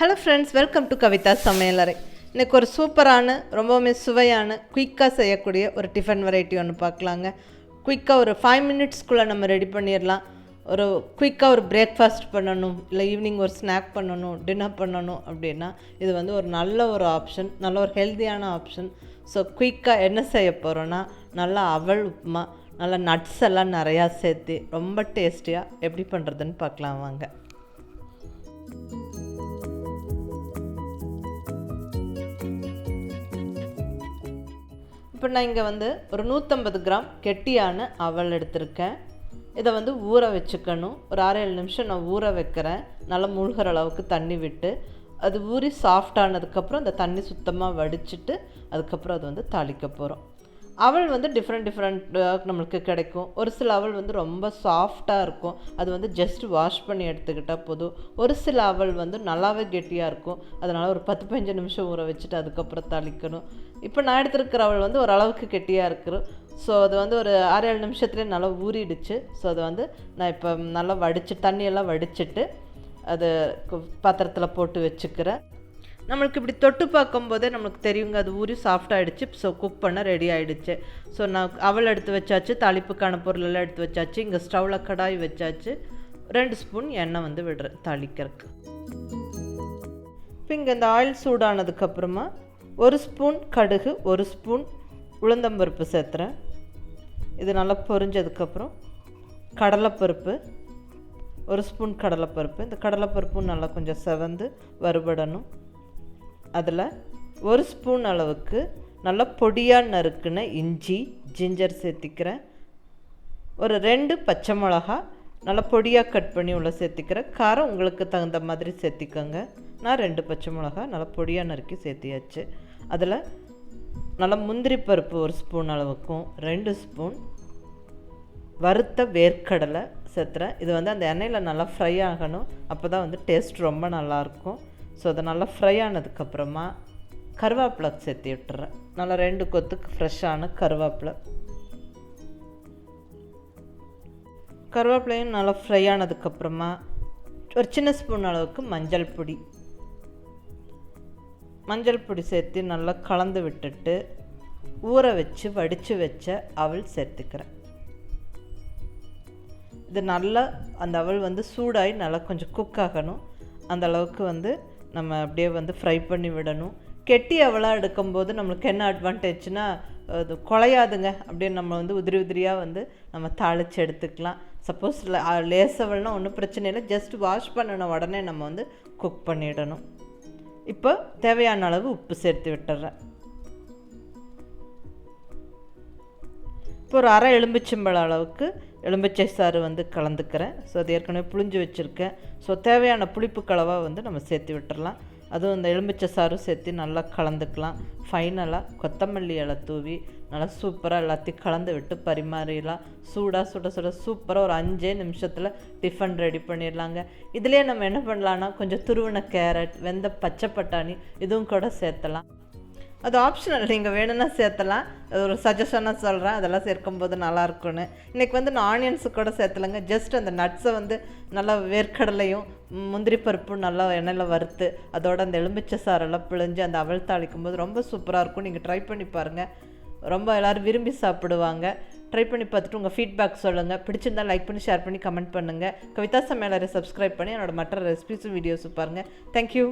Hello friends, welcome to Kavithasamayalarai. இன்றைக்கி ஒரு சூப்பரான ரொம்பவுமே சுவையான குயிக்காக செய்யக்கூடிய ஒரு டிஃபன் வெரைட்டி ஒன்று பார்க்கலாங்க. குயிக்காக ஒரு 5 மினிட்ஸ்க்குள்ளே நம்ம ரெடி பண்ணிடலாம். ஒரு குயிக்காக ஒரு பிரேக்ஃபாஸ்ட் பண்ணணும், இல்லை ஈவினிங் ஒரு ஸ்நாக் பண்ணணும், டின்னர் பண்ணணும் அப்படின்னா இது வந்து ஒரு நல்ல ஒரு ஆப்ஷன், நல்ல ஒரு ஹெல்த்தியான ஆப்ஷன். ஸோ குயிக்காக என்ன செய்ய போகிறோன்னா, நல்லா அவல் உப்புமா, நல்லா நட்ஸ் எல்லாம் நிறையா சேர்த்து ரொம்ப டேஸ்டியாக எப்படி பண்ணுறதுன்னு பார்க்கலாம் வாங்க. இப்போ நான் இங்கே வந்து ஒரு 150 கிராம் கெட்டியான அவல் எடுத்திருக்கேன். இதை வந்து ஊற வச்சுக்கணும். ஒரு 6-7 நிமிஷம் நான் ஊற வைக்கிறேன், நல்லா மூழ்கிற அளவுக்கு தண்ணி விட்டு. அது ஊறி சாஃப்டானதுக்கப்புறம் அந்த தண்ணி சுத்தமாக வடிச்சிட்டு அதுக்கப்புறம் அது வந்து தாளிக்க போகிறோம். அவல் வந்து டிஃப்ரெண்ட் நம்மளுக்கு கிடைக்கும். ஒரு சில அவல் வந்து ரொம்ப சாஃப்டாக இருக்கும், அது வந்து ஜஸ்ட் வாஷ் பண்ணி எடுத்துக்கிட்டால் போதும். ஒரு சில அவல் வந்து நல்லாவே கெட்டியாக இருக்கும், அதனால் ஒரு 10-15 நிமிஷம் ஊற வச்சுட்டு அதுக்கப்புறம் தாளிக்கணும். இப்போ நான் எடுத்துருக்கிற அவல் வந்து ஓரளவுக்கு கெட்டியாக இருக்கிறோம். ஸோ அது வந்து ஒரு 6-7 நிமிஷத்துலேயே நல்லா ஊறிடுச்சு. ஸோ அது வந்து நான் இப்போ நல்லா தண்ணியெல்லாம் வடிச்சிட்டு அது பாத்திரத்தில் போட்டு வச்சுக்கிறேன். நம்மளுக்கு இப்படி தொட்டு பார்க்கும்போதே நம்மளுக்கு தெரியுங்க, அது ஊறி சாஃப்டாகிடுச்சு. ஸோ குக் பண்ண ரெடி ஆகிடுச்சு. ஸோ நான் அவல் எடுத்து வச்சாச்சு, தாளிப்புக்கான பொருளெல்லாம் எடுத்து வச்சாச்சு. இங்கே ஸ்டவ்வில் கடாய் வச்சாச்சு. 2 ஸ்பூன் எண்ணெய் வந்து விடுறேன் தாளிக்கிறதுக்கு. இப்போ இங்கே இந்த ஆயில் சூடானதுக்கப்புறமா 1 ஸ்பூன் கடுகு, 1 ஸ்பூன் உளுந்தம்பருப்பு சேர்த்துறேன். இது நல்லா பொரிஞ்சதுக்கப்புறம் கடலைப்பருப்பு, 1 ஸ்பூன் கடலைப்பருப்பு. இந்த கடலைப்பருப்பும் நல்லா கொஞ்சம் செவந்து வறுபடணும். அதில் 1 ஸ்பூன் அளவுக்கு நல்லா பொடியாக நறுக்குன இஞ்சி, ஜிஞ்சர் சேர்த்திக்கிறேன். ஒரு 2 பச்சை மிளகா நல்லா பொடியாக கட் பண்ணி உள்ள சேர்த்திக்கிறேன். காரம் உங்களுக்கு தகுந்த மாதிரி சேர்த்திக்கோங்க. நான் 2 பச்சை மிளகா நல்லா பொடியாக நறுக்கி சேர்த்தியாச்சு. அதில் நல்லா முந்திரி பருப்பு 1 ஸ்பூன் அளவுக்கும் 2 ஸ்பூன் வறுத்த வேர்க்கடலை சேர்த்துறேன். இது வந்து அந்த எண்ணெயில் நல்லா ஃப்ரை ஆகணும், அப்போ தான் வந்து டேஸ்ட் ரொம்ப நல்லாயிருக்கும். ஸோ அதை நல்லா ஃப்ரை ஆனதுக்கப்புறமா கருவேப்பிலை சேர்த்து விட்டுறேன். நல்லா 2 கொத்துக்கு ஃப்ரெஷ்ஷான கருவேப்பிலையும் நல்லா ஃப்ரை ஆனதுக்கப்புறமா ஒரு சின்ன ஸ்பூன் அளவுக்கு மஞ்சள் பொடி சேர்த்து நல்லா கலந்து விட்டுட்டு ஊற வச்சு வடித்து வச்ச அவல் சேர்த்துக்கிறேன். இது நல்லா அந்த அவல் வந்து சூடாகி நல்லா கொஞ்சம் குக் ஆகணும். அந்த அளவுக்கு வந்து நம்ம அப்படியே வந்து ஃப்ரை பண்ணி விடணும். கெட்டி அவலாக எடுக்கும்போது நம்மளுக்கு என்ன அட்வான்டேஜ்னா, அது குழையாதுங்க. அப்படியே நம்ம வந்து உதிரியாக வந்து நம்ம தாளித்து எடுத்துக்கலாம். சப்போஸ் லேசவல்னால் ஒன்றும் பிரச்சனை இல்லை, ஜஸ்ட் வாஷ் பண்ணின உடனே நம்ம வந்து குக் பண்ணிடணும். இப்போ தேவையான அளவு உப்பு சேர்த்து விட்டுறேன். இப்போ ஒரு அரை எலும்பிச்சம்பழம் அளவுக்கு எலும்பிச்சை சாறு வந்து கலந்துக்கிறேன். ஸோ அது ஏற்கனவே புளிஞ்சு வச்சுருக்கேன். ஸோ தேவையான புளிப்பு கலவாக வந்து நம்ம சேர்த்து விட்டுறலாம். அதுவும் இந்த எலும்பிச்சை சாரும் சேர்த்து நல்லா கலந்துக்கலாம். ஃபைனலாக கொத்தமல்லி இலை தூவி நல்லா சூப்பராக எல்லாத்தையும் கலந்து விட்டு பரிமாறிடலாம். சுட சூப்பராக ஒரு 5 நிமிஷத்தில் டிஃபன் ரெடி பண்ணிடலாங்க. இதுலேயே நம்ம என்ன பண்ணலான்னா, கொஞ்சம் துருவின கேரட், வெந்த பச்சை பட்டாணி இதுவும் கூட சேர்த்தலாம். அது ஆப்ஷனல், நீங்கள் வேணும்னா சேர்த்தலாம். ஒரு சஜஷனாக சொல்கிறேன், அதெல்லாம் சேர்க்கும்போது நல்லாயிருக்குன்னு. இன்றைக்கி வந்து நான் ஆனியன்ஸு கூட சேர்த்தலைங்க. ஜஸ்ட் அந்த நட்ஸை வந்து நல்லா வேர்க்கடலையும் முந்திரி பருப்பும் நல்லா எண்ணெயில் வறுத்து அதோட அந்த எலும்பிச்சை சாரெல்லாம் பிழிஞ்சு அந்த அவல் தாளிக்கும்போது ரொம்ப சூப்பராக இருக்கும். நீங்கள் ட்ரை பண்ணி பாருங்கள், ரொம்ப எல்லோரும் விரும்பி சாப்பிடுவாங்க. ட்ரை பண்ணி பார்த்துட்டு உங்கள் ஃபீட்பேக் சொல்லுங்கள். பிடிச்சிருந்தால் லைக் பண்ணி, ஷேர் பண்ணி, கமெண்ட் பண்ணுங்கள். கவிதா சமையலறை சப்ஸ்கிரைப் பண்ணி என்னோடய மற்ற ரெசிபிஸும் வீடியோஸும் பாருங்கள். தேங்க்யூ.